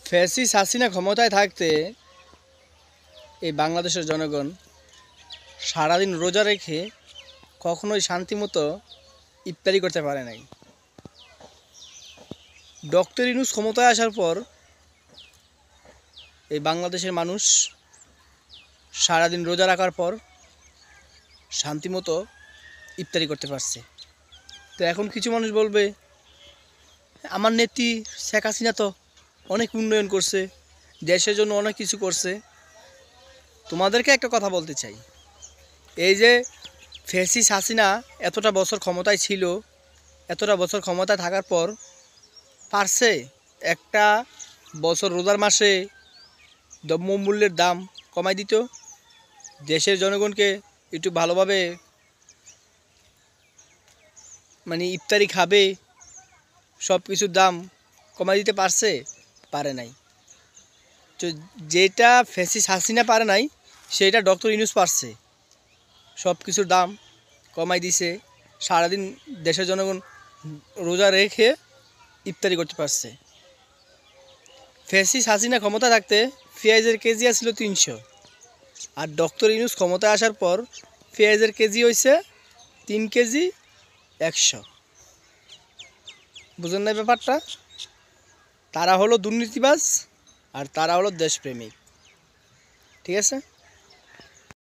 Fascist Hasina ক্ষমতায় থাকতে এই বাংলাদেশের জনগণ সারাদিন রোজা রেখে কখনোই শান্তিমতো ইফতারি করতে পারে নাই। ডক্টর ইউনূস ক্ষমতায় আসার পর এই বাংলাদেশের মানুষ সারাদিন রোজা রাখার পর শান্তিমতো ইফতারি করতে পারছে। তো এখন কিছু মানুষ বলবে, আমার নেত্রী শেখ হাসিনা তো অনেক উন্নয়ন করছে, দেশের জন্য অনেক কিছু করছে। তোমাদেরকে একটা কথা বলতে চাই, এই যে ফ্যাসিস্ট হাসিনা এতটা বছর ক্ষমতায় ছিল, এতটা বছর ক্ষমতায় থাকার পর পারছে একটা বছর রোজার মাসে দ্রব্যমূল্যের দাম কমাই দিত, দেশের জনগণকে একটু ভালোভাবে ইফতারি খাবে, সব কিছুর দাম কমাই দিতে পারছে? পারে নাই। তো যেটা ফ্যাসিস্ট হাসিনা পারে নাই সেটা ডক্টর ইউনূস পারছে। সব কিছুর দাম কমাই দিছে, সারাদিন দেশের জনগণ রোজা রেখে ইফতারি করতে পারছে। ফ্যাসিস্ট হাসিনা ক্ষমতা থাকতে পেঁয়াজের কেজি আসছিল 300, আর ডক্টর ইউনূস ক্ষমতায় আসার পর পেঁয়াজের কেজি হয়েছে 3 কেজি 100। বুঝেন না ব্যাপারটা? তারা হলো দুর্নীতিবাজ আর তারা হলো দেশপ্রেমিক। ঠিক আছে।